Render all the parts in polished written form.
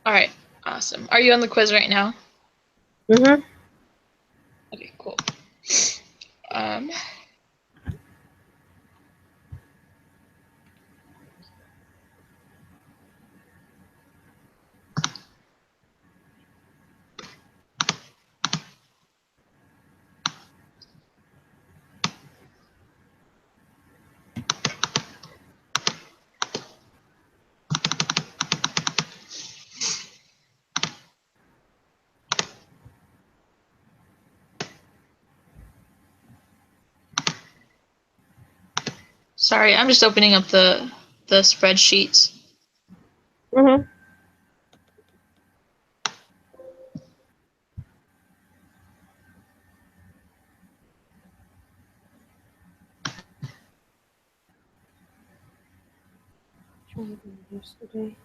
All right, awesome. Are you on the quiz right now? Mm-hmm. Okay, cool. Um, sorry, I'm just opening up the spreadsheets. Mm-hmm. Yesterday.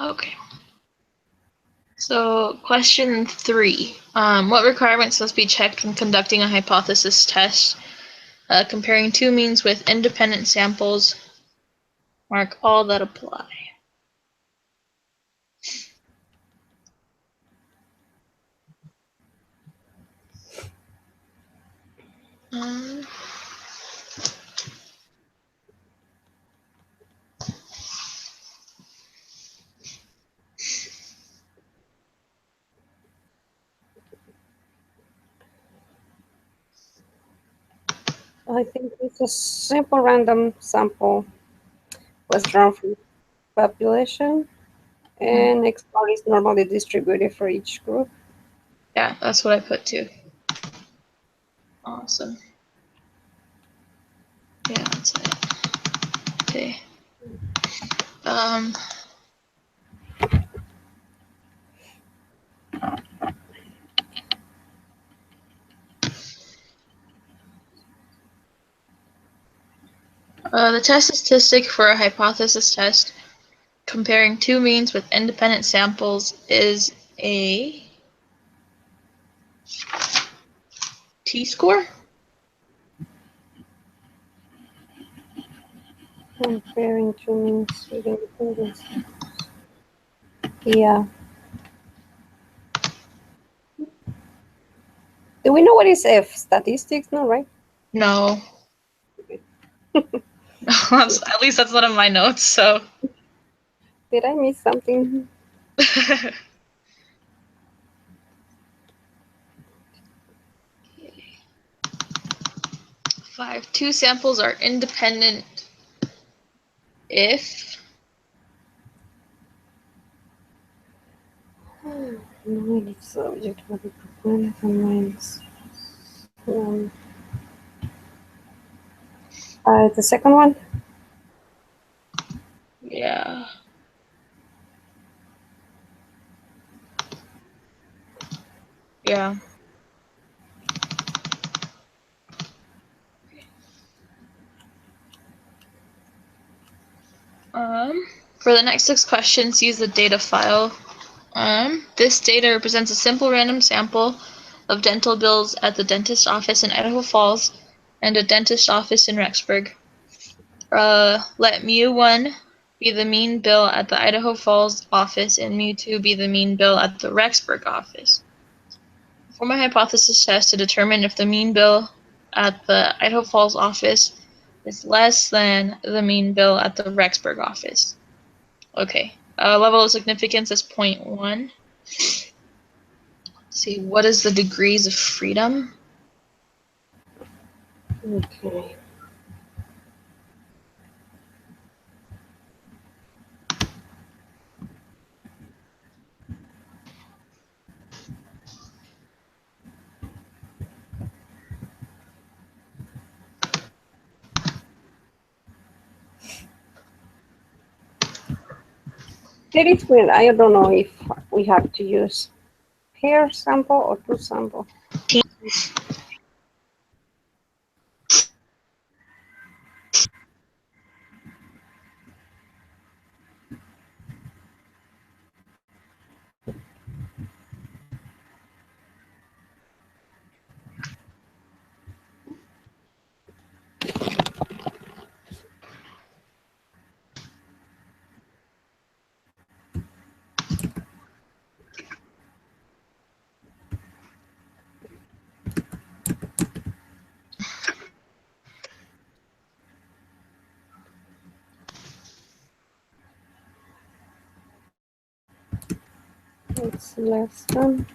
Okay. So, question 3. What requirements must be checked when conducting a hypothesis test? Comparing two means with independent samples. Mark all that apply. Um, I think it's a simple random sample was drawn from population, and X bar is normally distributed for each group. yeah, that's what I put too. Awesome. Yeah, that's it. Okay. The test statistic for a hypothesis test comparing two means with independent samples is a t-score? Comparing two means with independence. Yeah. Do we know what is F? Statistics? No, right? No. At least that's not in my notes, so. Did I miss something? 5. Two samples are independent if No, it's subject for the proponent and minus. The second one? yeah. Yeah. For the next 6 questions, use the data file. This data represents a simple random sample of dental bills at the dentist office in Idaho Falls and a dentist office in Rexburg. Let mu1 be the mean bill at the Idaho Falls office and mu2 be the mean bill at the Rexburg office. Perform a hypothesis test to determine if the mean bill at the Idaho Falls office is less than the mean bill at the Rexburg office. Okay. Level of significance is 0.1. Let's see, what is the degrees of freedom? Okay. That is when I don't know if we have to use pair sample or two sample. It's less than.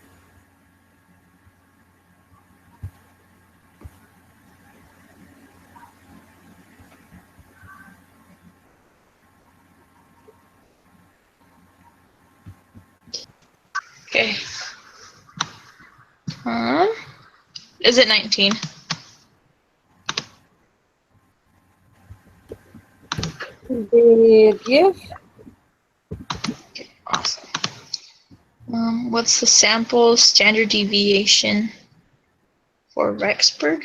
Okay. Is it 19? The give. Okay, awesome. What's the sample standard deviation for Rexburg?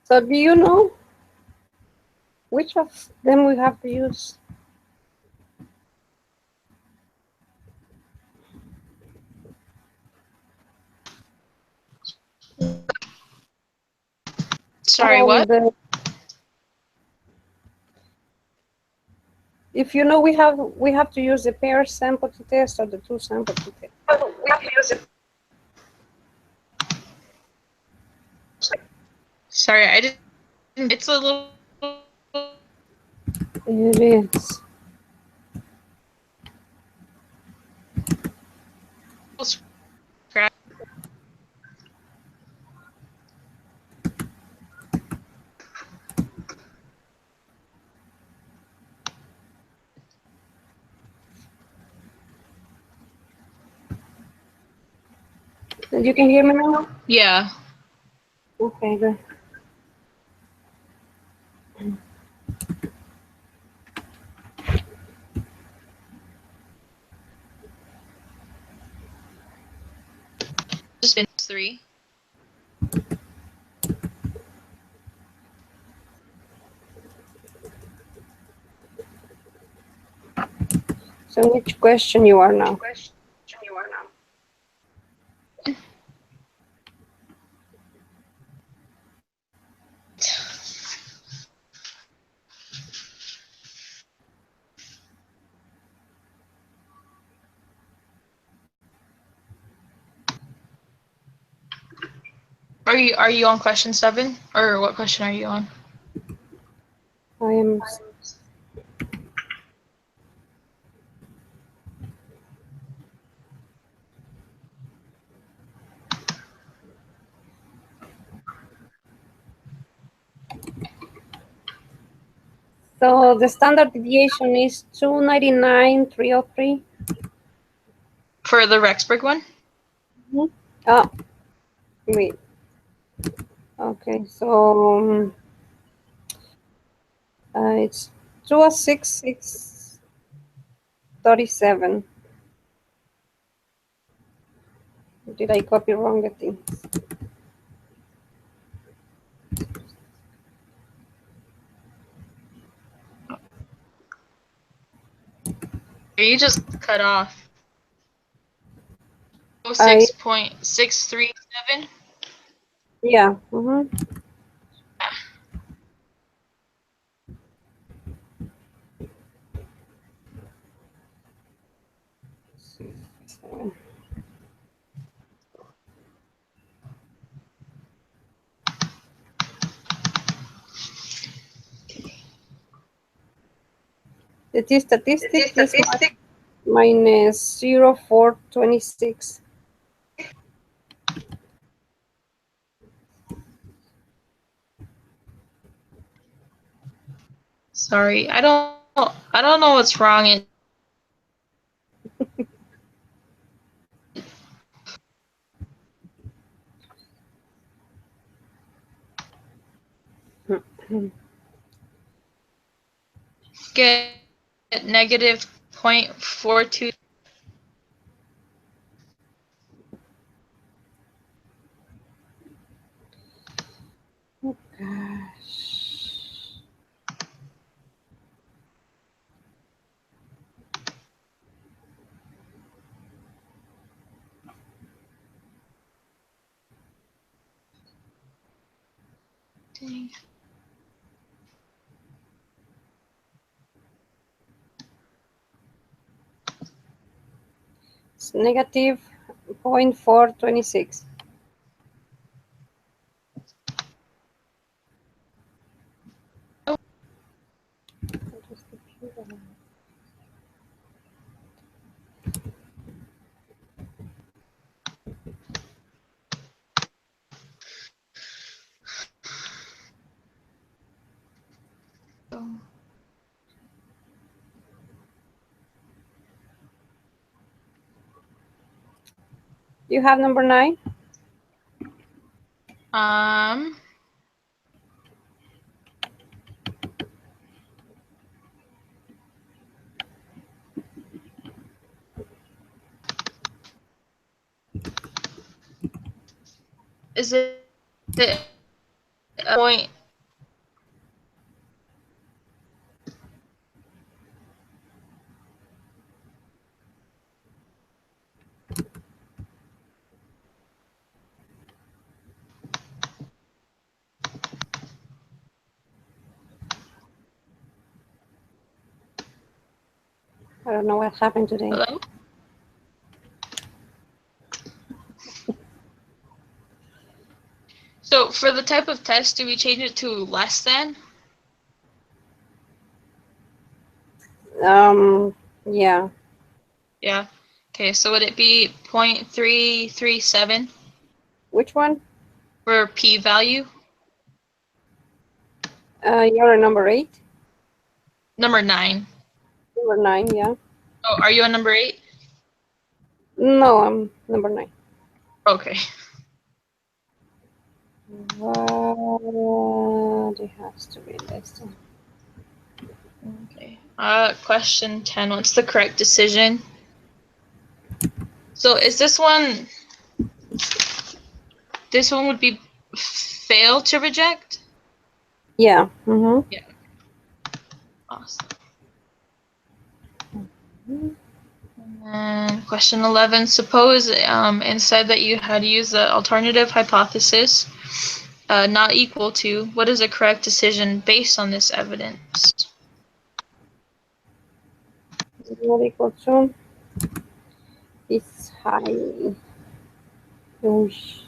So do you know which of them we have to use? Sorry, what? If you know we have to use the pair sample to test or the two sample to test. We have to use it. Sorry, I didn't. It's a little. It is. Scratch. You can hear me now? Yeah. Okay, good. Just been 3. So which question you are now? Are you on question 7, or what question are you on? I am. So the standard deviation is 299,303. For the Rexburg one? Oh, wait. Okay, so it's 26637. Did I copy wrong the thing? You just cut off. I 06.637? yeah. The T statistic is minus 0.426. Sorry, I don't know what's wrong. Get negative 0.42. Gosh. Dang. It's negative 0.426. You have number 9? Um, is it a point? I don't know what happened today. Hello? So for the type of test, do we change it to less than? Yeah. Yeah. Okay, so would it be 0.337 Which one? for p-value? You're a number 8? Number 9. Number 9, yeah. Oh, are you on number 8? No, I'm number 9. Okay. What? It has to be less than. Okay. Question 10. What's the correct decision? So is this one? This one would be fail to reject. Yeah. Mm-hmm. Yeah. Awesome. And question 11. Suppose instead that you had used the alternative hypothesis, not equal to, what is a correct decision based on this evidence? Not equal to. It's high. Oosh.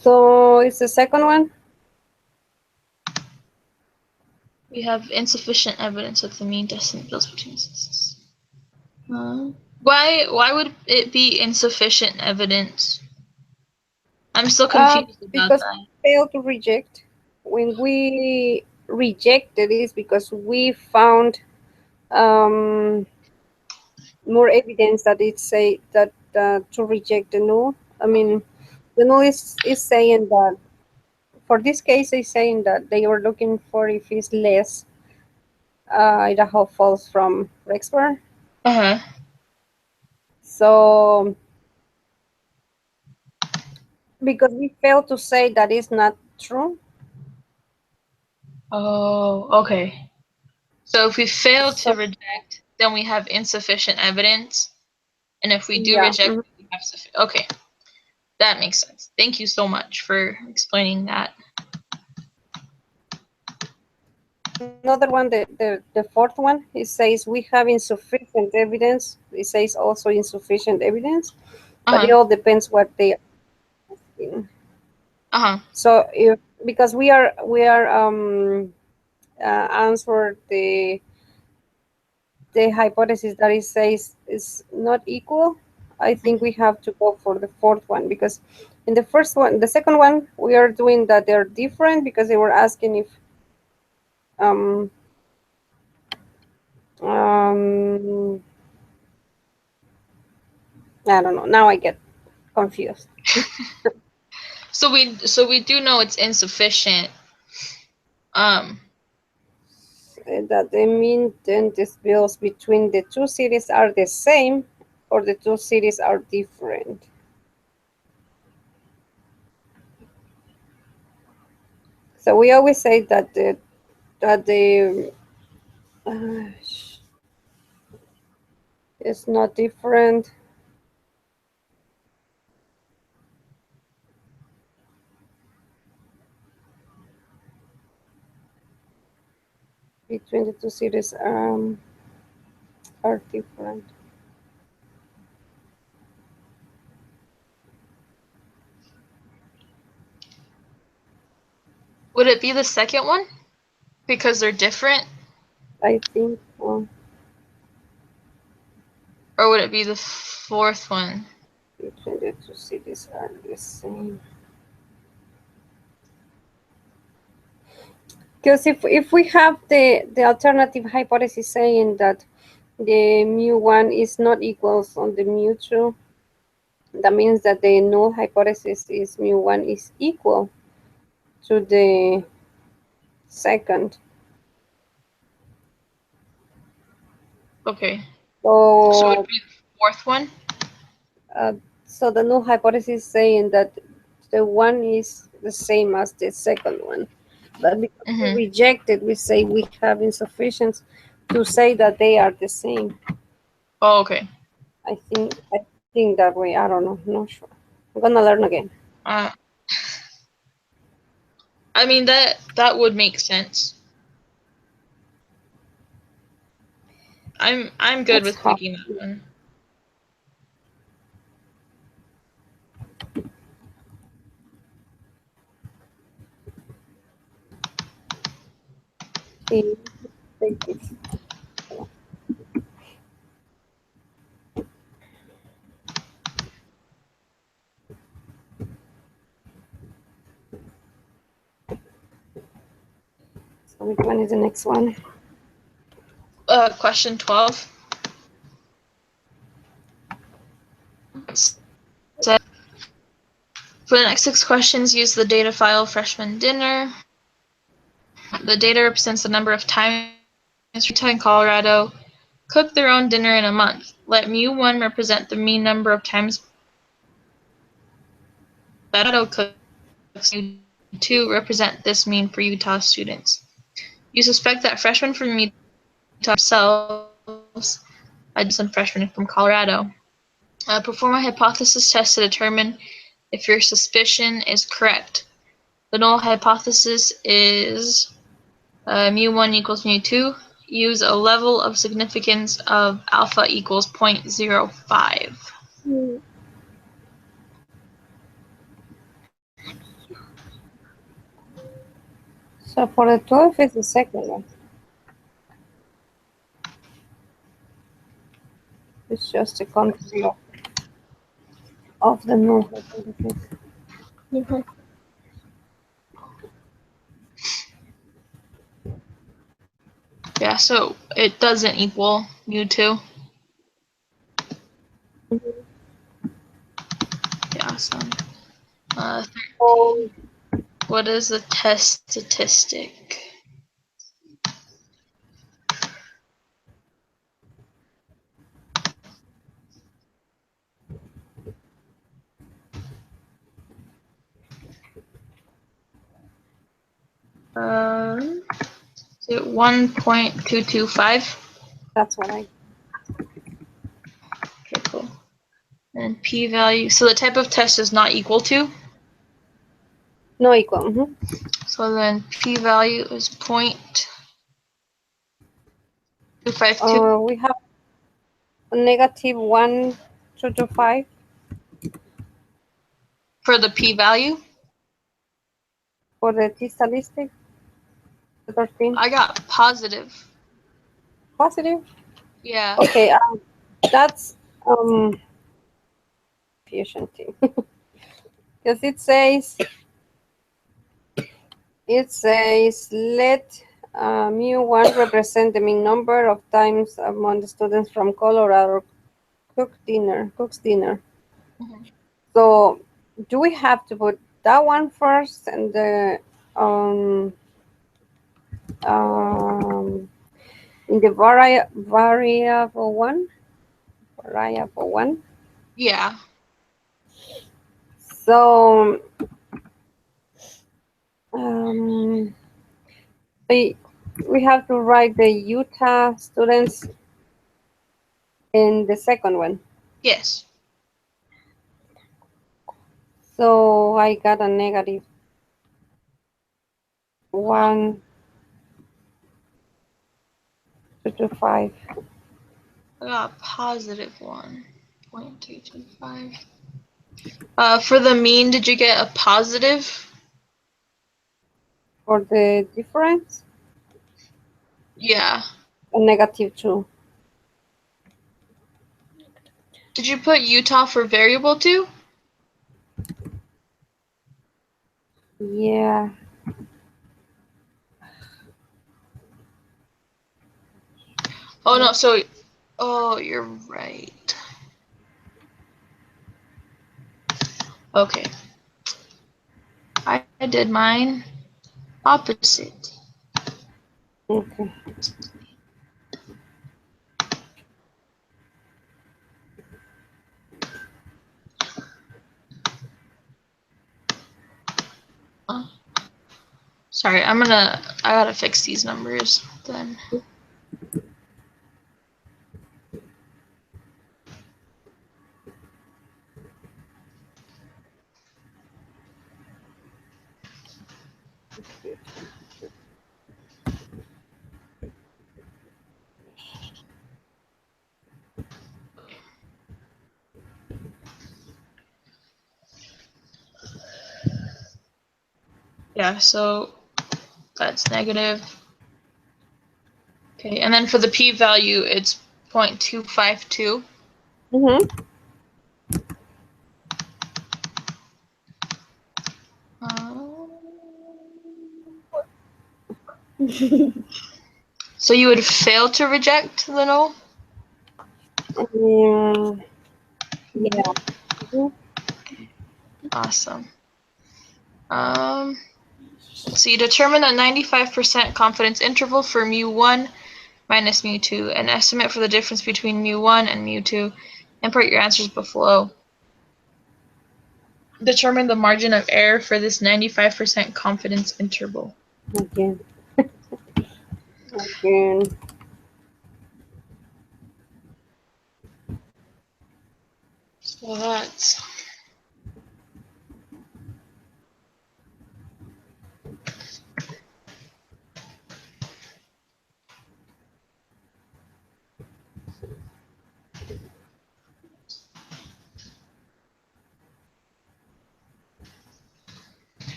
So it's the second one. We have insufficient evidence that the mean descent builds between instances. Why would it be insufficient evidence? I'm still confused about Because that. we failed to reject. When we rejected is because we found um, more evidence that it say that to reject the null. I mean, the null is saying that for this case, it's saying that they were looking for if it's less Idaho Falls from Rexburg. Uh-huh. So because we failed to say that is not true. Oh, okay. So if we fail to So reject, then we have insufficient evidence. And if we do yeah. reject, we have sufficient. Okay, that makes sense. Thank you so much for explaining that. Another one, the fourth one, it says we have insufficient evidence. It says also insufficient evidence, but it Uh-huh. all depends what they are asking. Uh-huh. So if because we are answer the hypothesis that it says is not equal, I think we have to go for the fourth one because in the first one, the second one, we are doing that they're different because they were asking if um um I don't know. Now I get confused. So we do know it's insufficient. That the mean dentist bills between the two cities are the same or the two cities are different. So we always say that the it's not different between the two cities are different. Would it be the second one? Because they're different? I think Or would it be the fourth one? between the two cities are the same. Because if we have the alternative hypothesis saying that the mu1 is not equals on the mu2, that means that the null hypothesis is mu1 is equal to the second. Okay. So it So would be the fourth one? uh, so the null hypothesis saying that the one is the same as the second one. But because we Mm-hmm. reject it, we say we have insufficient to say that they are the same. Oh, okay. I think that way. I don't know. Not sure. I'm gonna learn again. Uh, I mean that would make sense. I'm good That's with hard. picking that one. See, take it. So which one is the next one? Question 12. So for the next 6 questions, use the data file freshman dinner. The data represents the number of times Rita in Colorado cook their own dinner in a month. Let mu1 represent the mean number of times that Colorado cooks. Mu2 represent this mean for Utah students. You suspect that freshmen from Utah themselves are some freshmen from Colorado. Perform a hypothesis test to determine if your suspicion is correct. The null hypothesis is mu1 equals mu2. Use a level of significance of alpha equals 0.05. So for the 12 is the second one. It's just a control of the null hypothesis. Mm-hmm. Yeah, so it doesn't equal mu2. Yeah, so 13. What is the test statistic? Is it 1.225? That's what I. Okay, cool. And p-value. So the type of test is not equal to. No equal. So then p-value is 0.252 We have negative 1,225 for the p-value. for the t statistic. 13 I got positive. positive. Yeah. Okay, that's fusion team because it says let mu1 represent the mean number of times among the students from Colorado cooks dinner. Mhm. So do we have to put that one first and the um, um, in the variable one? Yeah. So um, we we have to write the Utah students in the second one. Yes. So I got a negative one, 2 to 5. I got a positive 1.225. For the mean, did you get a positive? For the difference, Yeah. a -2. Did you put Utah for variable too? Yeah. Oh no, so oh, you're right. Okay. I did mine opposite. Okay. Uh, Sorry, I gotta fix these numbers then. Yeah, so that's negative. Okay, and then for the p-value, it's 0.252. Mm-hmm. Um, so you would fail to reject the null? Yeah. Mhm. Awesome. So you determine a 95% confidence interval for mu1 minus mu2, an estimate for the difference between mu1 and mu2. Import your answers below. Determine the margin of error for this 95% confidence interval. Again. Again. So that's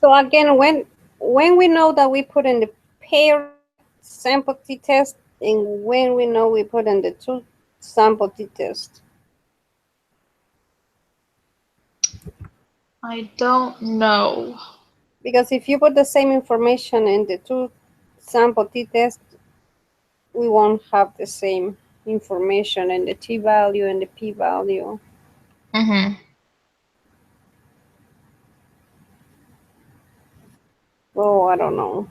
So again, when we know that we put in the pair sample t-test and when we know we put in the two sample t-test. I don't know. Because if you put the same information in the two sample t-test, we won't have the same information in the t-value and the p-value. Mm-hmm. Oh, I don't know.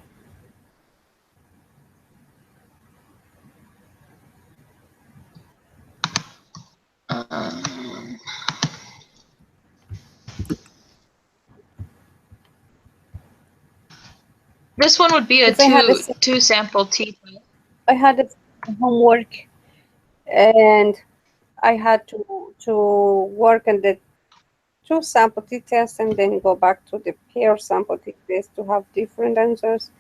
Um, this one would be a Because I had two sample t. the homework and I had to work on the two sample t-tests and then go back to the pair sample t-test to have different answers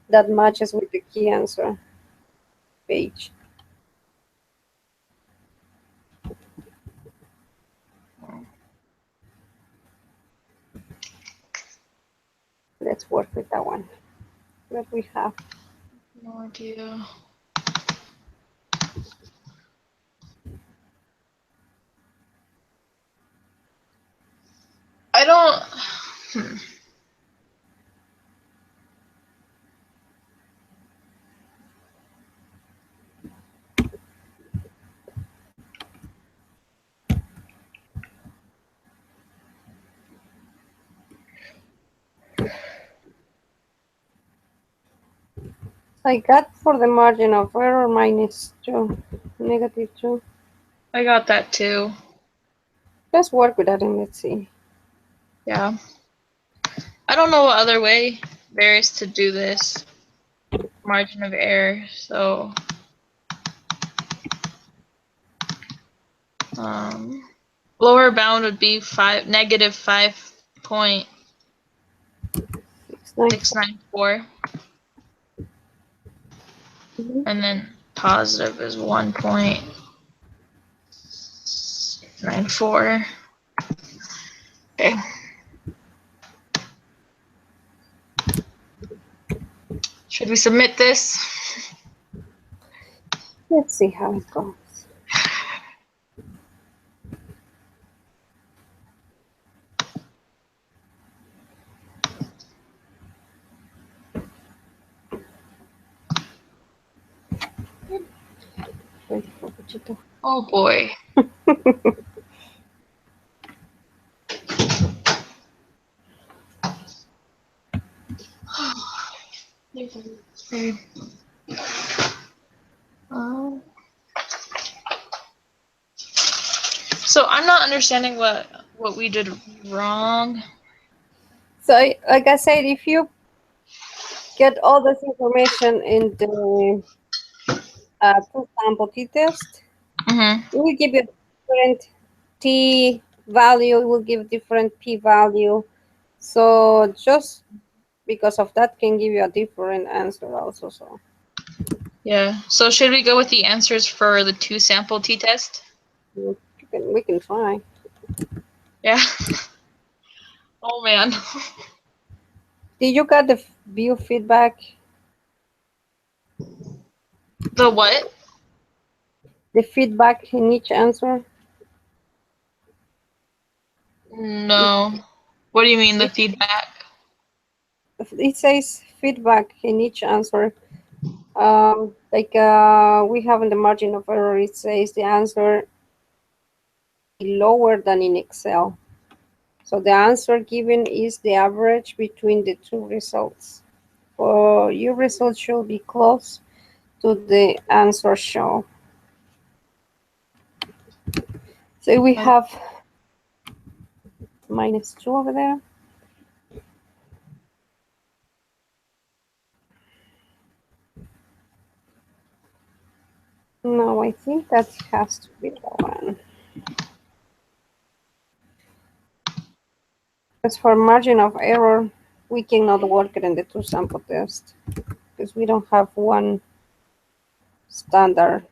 that matches with the key answer page. Let's work with that one. What we have. No idea. I don't. I got for the margin of error -2, -2. I got that too. Let's work with that and let's see. Yeah. I don't know what other way there is to do this margin of error, so lower bound would be -5.694, and then positive is 1.94. Okay. Should we submit this? Let's see how it goes. Oh boy. Okay. So I'm not understanding what we did wrong. So, like I said, if you get all this information in the two sample t-test, Mm-hmm. it will give you different t value, it will give different p value. So just because of that can give you a different answer also. So Yeah. So should we go with the answers for the 2-sample t-test? we can try. Yeah. Oh man. Did you get the view feedback? The what? The feedback in each answer? No. What do you mean the It, feedback? it says feedback in each answer. We have in the margin of error, it says the answer lower than in Excel. So the answer given is the average between the two results. For your result should be close to the answer shown. So we have -2 over there. No, I think that has to be the one. As for margin of error, we cannot work it in the two sample test because we don't have one standard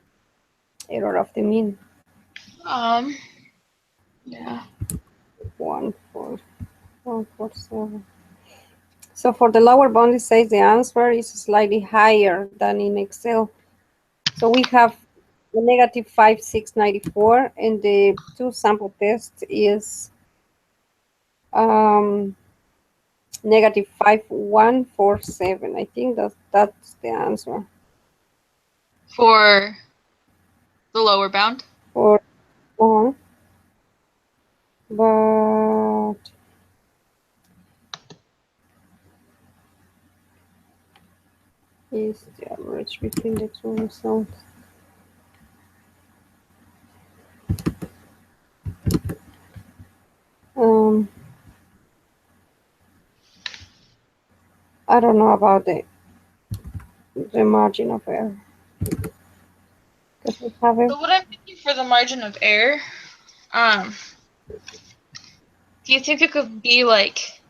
error of the mean. Yeah. 14147. So for the lower bound, it says the answer is slightly higher than in Excel. So we have the -5694, and the two sample test is -5147. I think that's the answer For the lower bound? for but is the average between the two results. Um, I don't know about the margin of error because we have it. So what I'm thinking for the margin of error, do you think it could be like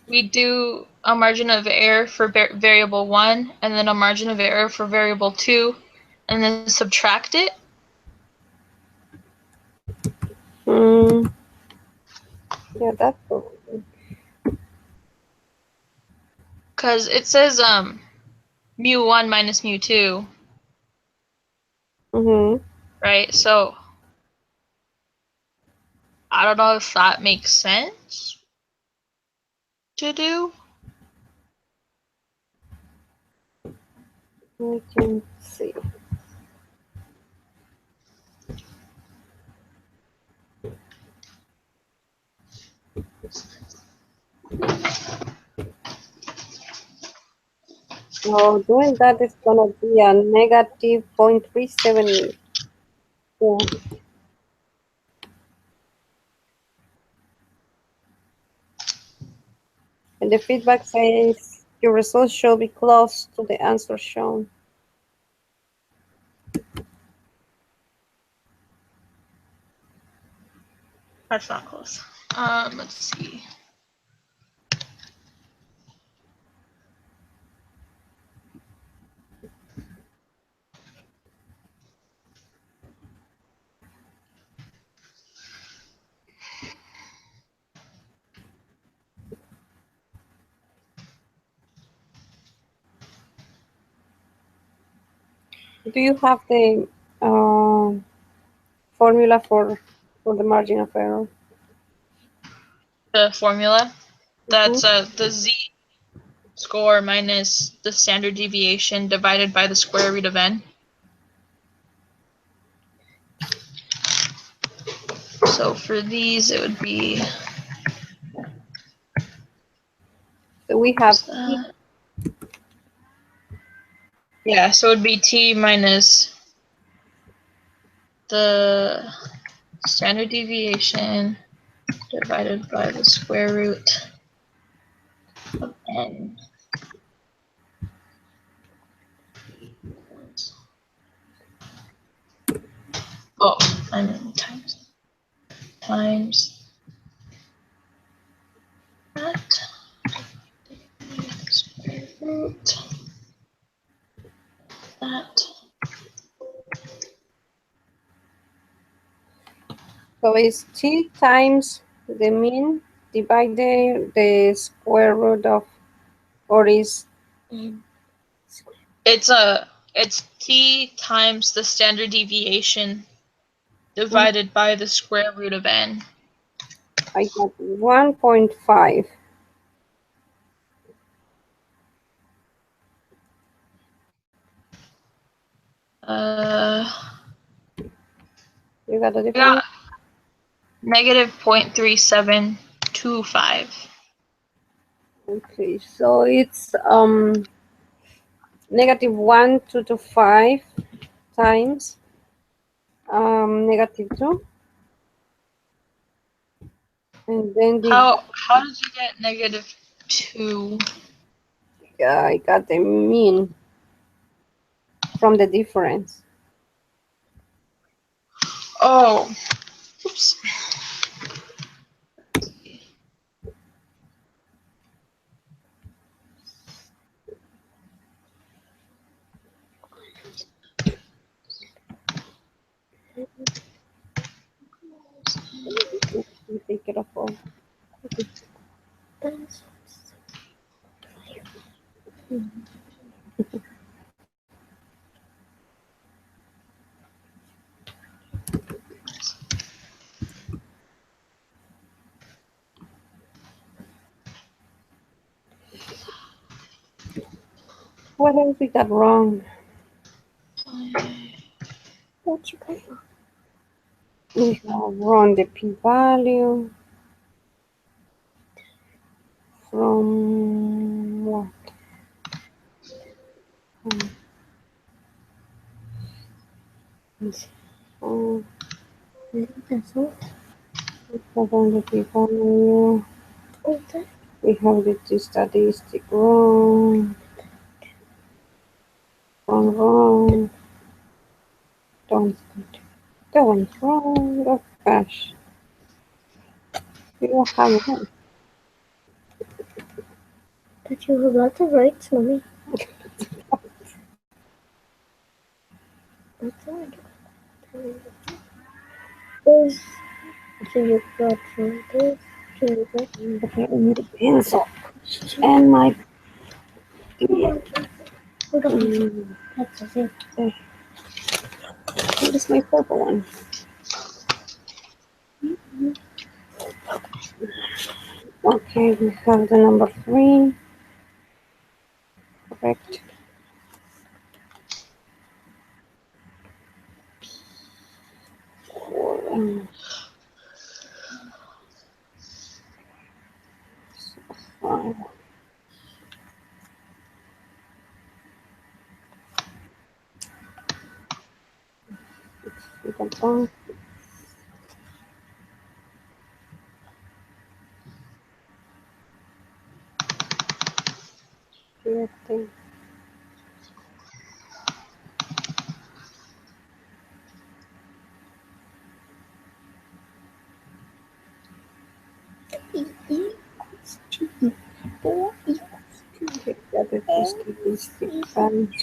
we do a margin of error for variable 1 and then a margin of error for variable 2 and then subtract it? Mm, yeah, that's probably. Because it says mu1 minus mu2, Mm-hmm. right? So I don't know if that makes sense to do. We can see. So doing that is gonna be a negative 0.378. Yeah. And the feedback says your results should be close to the answer shown. That's not close. Let's see. Do you have the formula for the margin of error? The formula. Mhm. That's the z score minus the standard deviation divided by the square root of n. So for these, it would be. So we have Yeah, so it would be t minus the standard deviation divided by the square root of n. Oh, I mean times that square root that. so it's t times the mean divided the square root of, or is It's t times the standard deviation divided by the square root of n. I got 1.5. You got the Yeah, difference? negative 0.3725. Okay, so it's negative 1,225 times negative 2, and then How did you get negative 2? I got the mean from the difference. Oh, oops. We take it off all. What else we got wrong? What you got wrong? We have wrong the p-value from what? Oh, we have wrong the p-value. We have the statistic wrong. Wrong. Don't. That one's wrong. Oh gosh. We don't have one. But you have lots of rights, mommy. What's that? This. So you got from this. So you got. Okay, I need a pencil. And my. Hold on. That's the same. What is my purple one? Okay, we have the number 3. Correct. Um, Five. We can find 15. Statistic balance.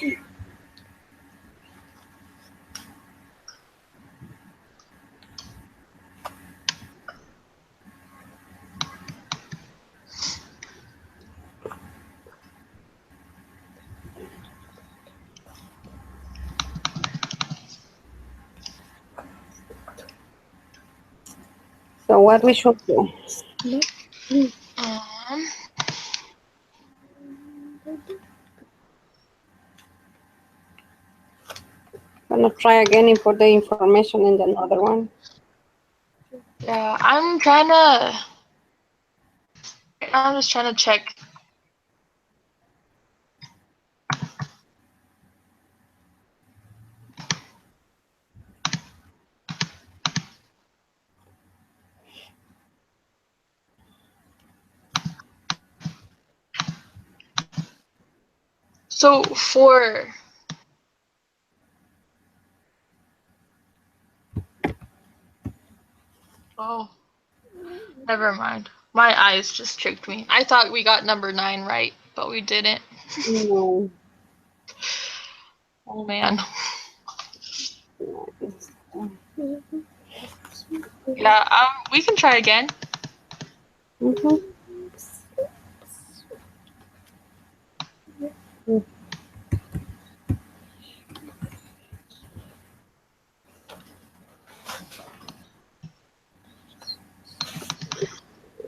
So what we should do? Um, Gonna try again and put the information in another one. yeah, I'm trying to. I'm just trying to check. So for oh, never mind. My eyes just tricked me. I thought we got number 9 right, but we didn't. No. Oh man. Yeah, we can try again. Mm-hmm.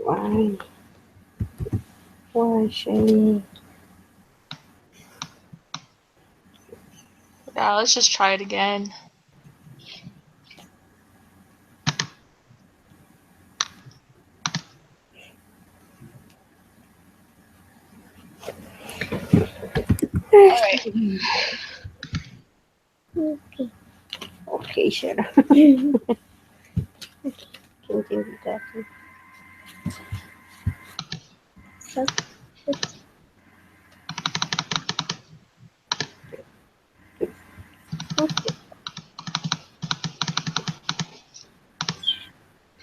Why? Why, Shelly? Yeah, let's just try it again. Alright. Okay, Shara. Continue talking.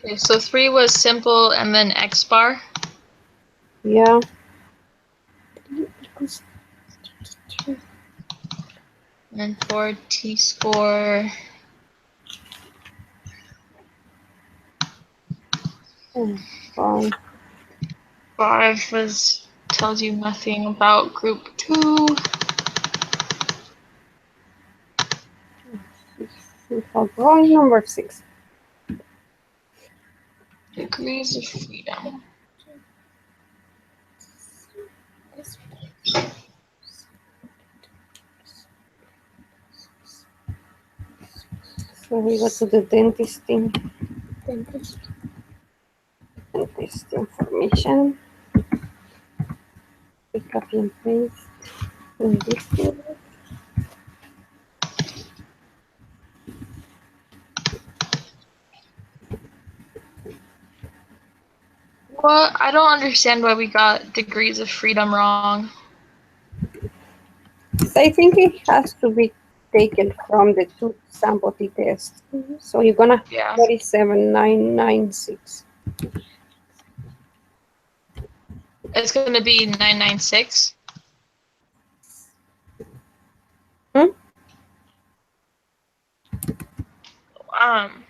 Okay, so 3 was simple and then X bar. Yeah. And then 4 T score. 5. 5 was tells you nothing about group 2. We have drawing number 6. Degrees of freedom. So we go to the dentist thing. Dentist information. We copy and paste in this thing. Well, I don't understand why we got degrees of freedom wrong. I think it has to be taken from the 2 sample t test. So you're gonna Yeah. 47996. It's going to be 996. Hmm? Um,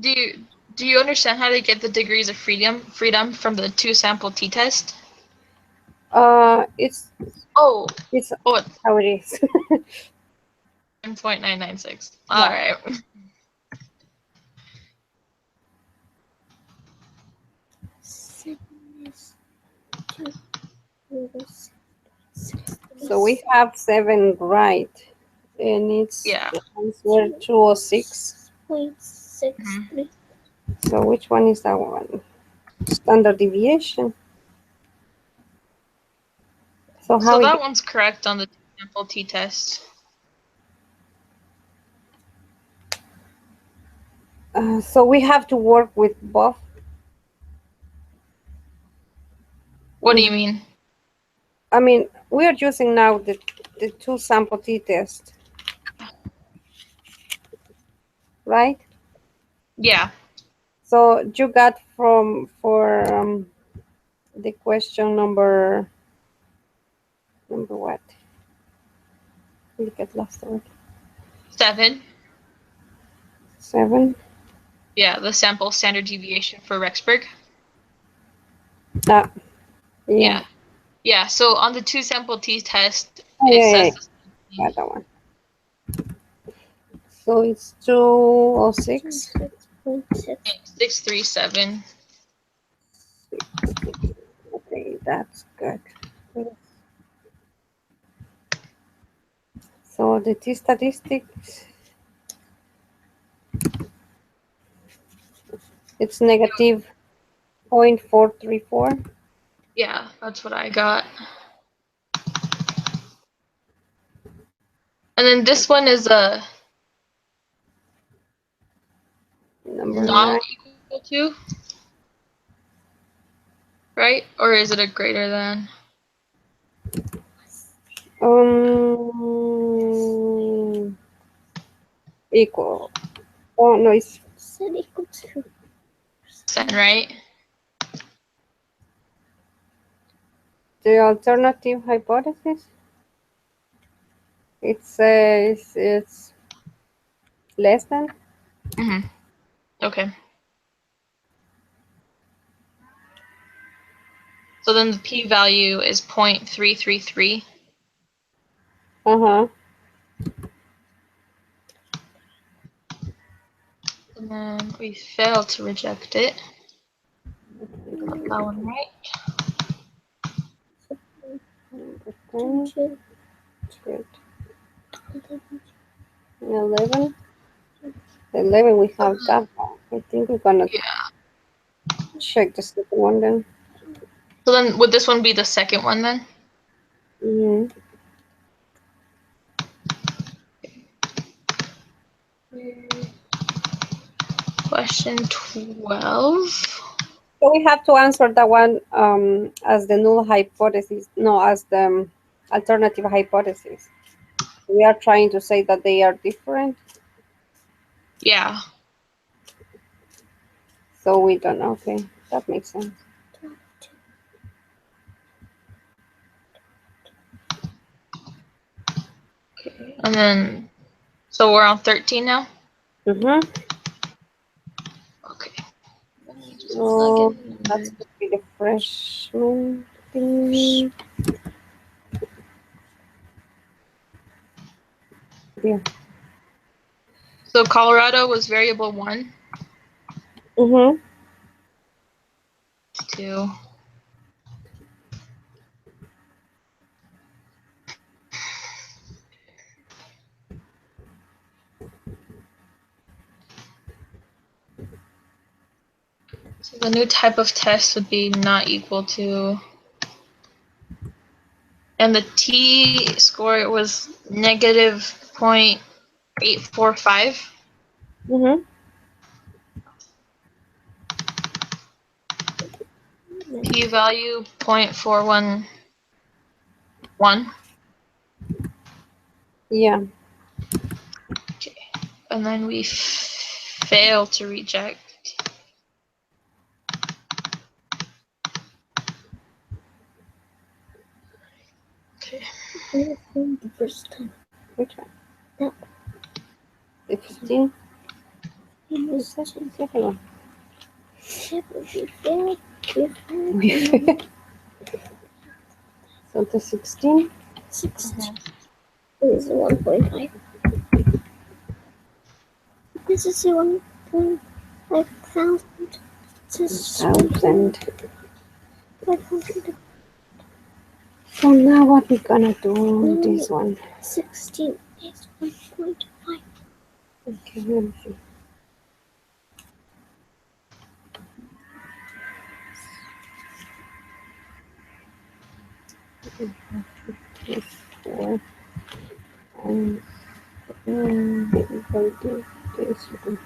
do you understand how to get the degrees of freedom from the 2 sample t-test? It's Oh, it's oh, how it is. 9.996. Yeah. All right. So we have 7 right, and it's Yeah. the answer 206. 0.63. So which one is that one? Standard deviation. So how So we that get, one's correct on the sample t-test. so we have to work with both. What do you mean? I mean, we are using now the 2 sample t-test, right? Yeah. So you got for the question number what? We get lost already. 7. 7. Yeah, the sample standard deviation for Rexburg. Yeah. Yeah. Yeah, so on the 2 sample t-test, Oh, it yeah, yeah, says yeah. the same thing. Got that one. So it's 206. 637. Okay, that's good. So the T statistics, it's negative 0.434. Yeah, that's what I got. And then this one is a Number not 9. equal to, right? Or is it a greater than? Equal. Oh no, it's Said equal to. Right? the alternative hypothesis. It says it's less than. Mm-hmm. Okay. So then the p-value is 0.333. Uh-huh. And then we fail to reject it. Got that one right. Number 10. Good. 11. 11 we have that one. I think we're gonna check the second one then. So then would this one be the second one then? Mm-hmm. Question 12. So we have to answer that one as the null hypothesis, no, as the alternative hypothesis. We are trying to say that they are different, Yeah. so we don't. Okay, that makes sense. Okay. And then, so we're on 13 now? Mm-hmm. Okay. Let me just plug So in that's numbers. gonna be the freshman thing. Yeah. So Colorado was variable 1, Mm-hmm. 2. So the new type of test would be not equal to, and the t score was negative 0.845. Mm-hmm. P-value 0.411. Yeah. Okay. And then we fail to reject. Okay. The first time. Which one? That The 15. it was Second one. we failed. So the 16. 16 is 1.5. This is 1.5 thousand. This is 1,000. 500. So now what we gonna do on this one? 16 is 1.5. Okay, let me see. This 4 and equal to this one.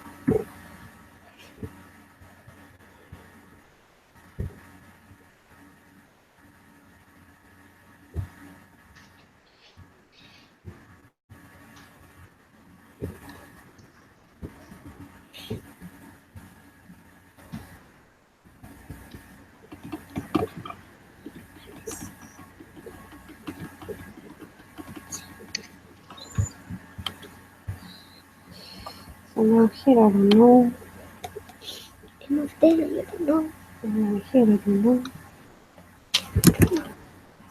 So now here I don't know. And up there, you don't know. Here I don't know.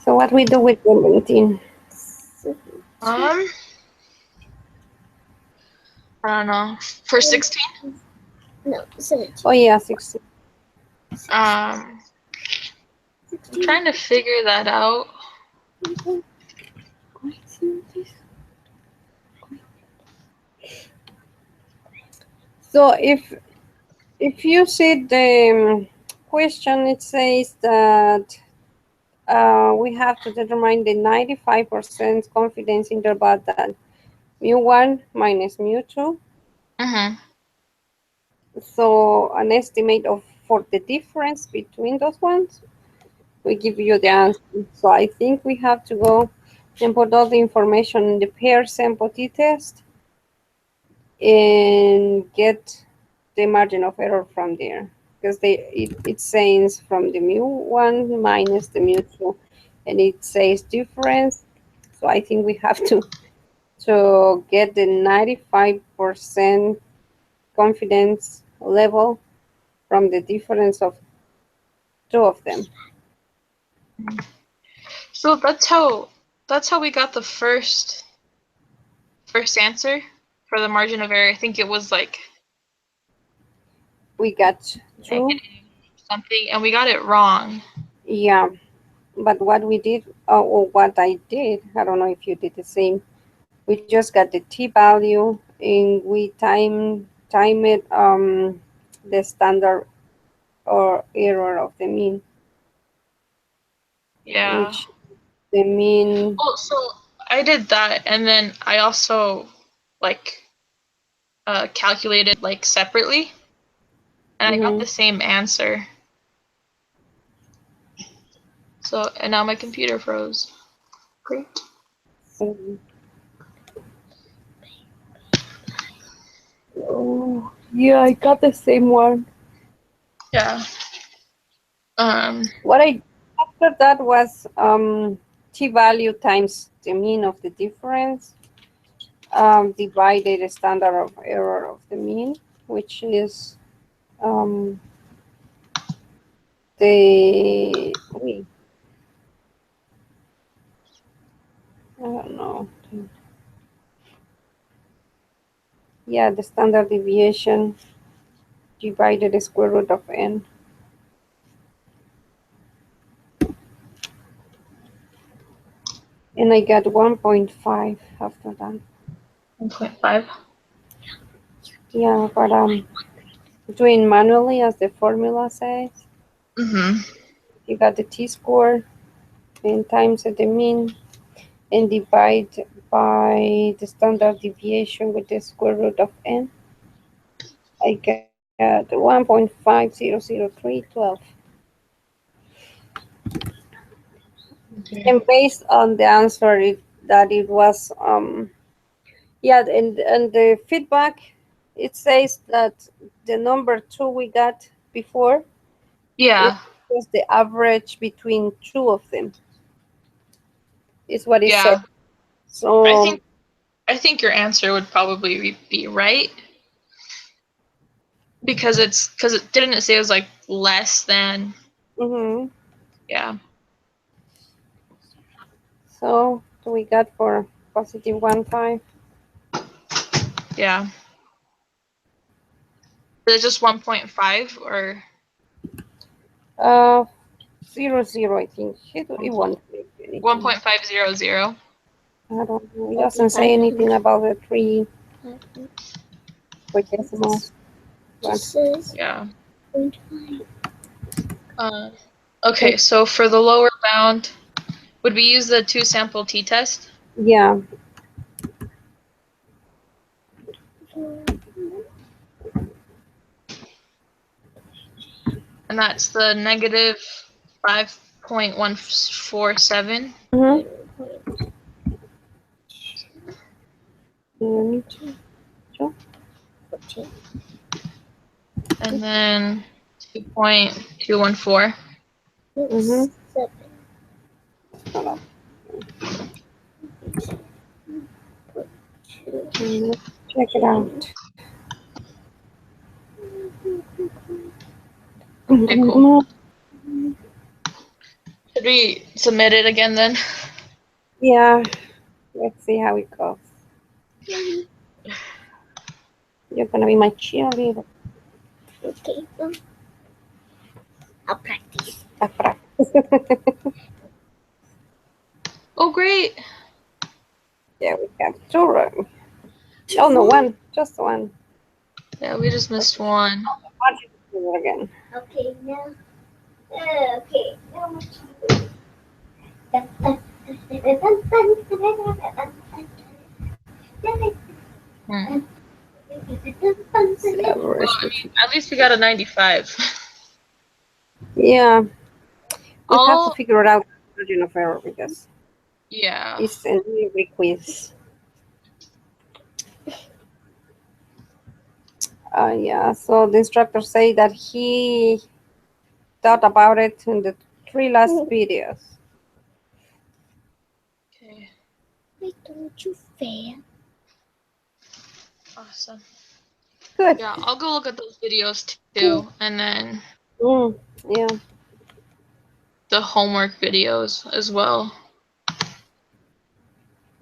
So what we do with L13? I don't know. For 16, No, 17. Oh yeah, 16. I'm 16. trying to figure that out. So if you see the question, it says that we have to determine the 95% confidence interval that mu1 minus mu2. Mm-hmm. So an estimate of for the difference between those ones, we give you the answer. So I think we have to go and put all the information in the pair sample t-test and get the margin of error from there, because it says from the mu1 minus the mu2, and it says difference. So I think we have to get the 95% confidence level from the difference of two of them. So that's how we got the first answer for the margin of error. I think it was like We got two. negative something, and we got it wrong. Yeah, but what we did, or what I did, I don't know if you did the same. We just got the t-value and we time it the standard or error of the mean, Yeah. which the mean. Well, so I did that, and then I also like calculated like separately, and I got Mm-hmm. the same answer. So and now my computer froze. Great. Oh, yeah, I got the same one. Yeah. What I after that was t-value times the mean of the difference divided the standard of error of the mean, which is um, the wait, I don't know. Yeah, the standard deviation divided the square root of n, and I got 1.5 after that. 1.5. Yeah, but doing manually as the formula says, Mm-hmm. you got the t-score and times the mean and divide by the standard deviation with the square root of n. I got 1.500312. Okay. And based on the answer that it was yeah, and the feedback, it says that the number two we got before, it Yeah. was the average between two of them, is what it said. Yeah. I So think I think your answer would probably be right because it didn't say it was like less than. mhm. Yeah. So we got for positive 1.5. Yeah. Is it just 1.5 or Uh, 0, 0, I think. It won't. anything. 1.500. I don't know. It doesn't say anything about the 3 decimals. Just says Yeah. 0.5. Okay, so for the lower bound, would we use the 2-sample t-test? Yeah. And that's the negative 5.147. Mm-hmm. And then 2.214. Mm-hmm. 7. Let's check it out. Okay, cool. Should we submit it again then? Yeah. Let's see how it goes. You're gonna be my cheerleader. Okay, I'll practice. I practice. Oh, great. Yeah, we have 2 wrong. Oh no, 1. Just 1. Yeah, we just missed one. Again. Okay, now. Okay, now Hmm. Average. At least we got a 95. Yeah, we have to Oh, figure it out the margin of error because yeah. it's in every quiz. Yeah, so the instructor say that he thought about it in the 3 last videos. Okay, I told you fair. awesome. Good. Yeah, I'll go look at those videos too, and then Yeah. the homework videos as well.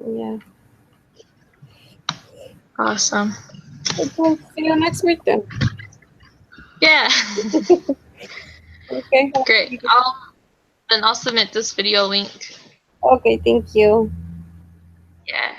Yeah. Awesome. Okay. See you next week then. Yeah. Okay. Great. I'll submit this video link. Okay. Thank you. Yeah.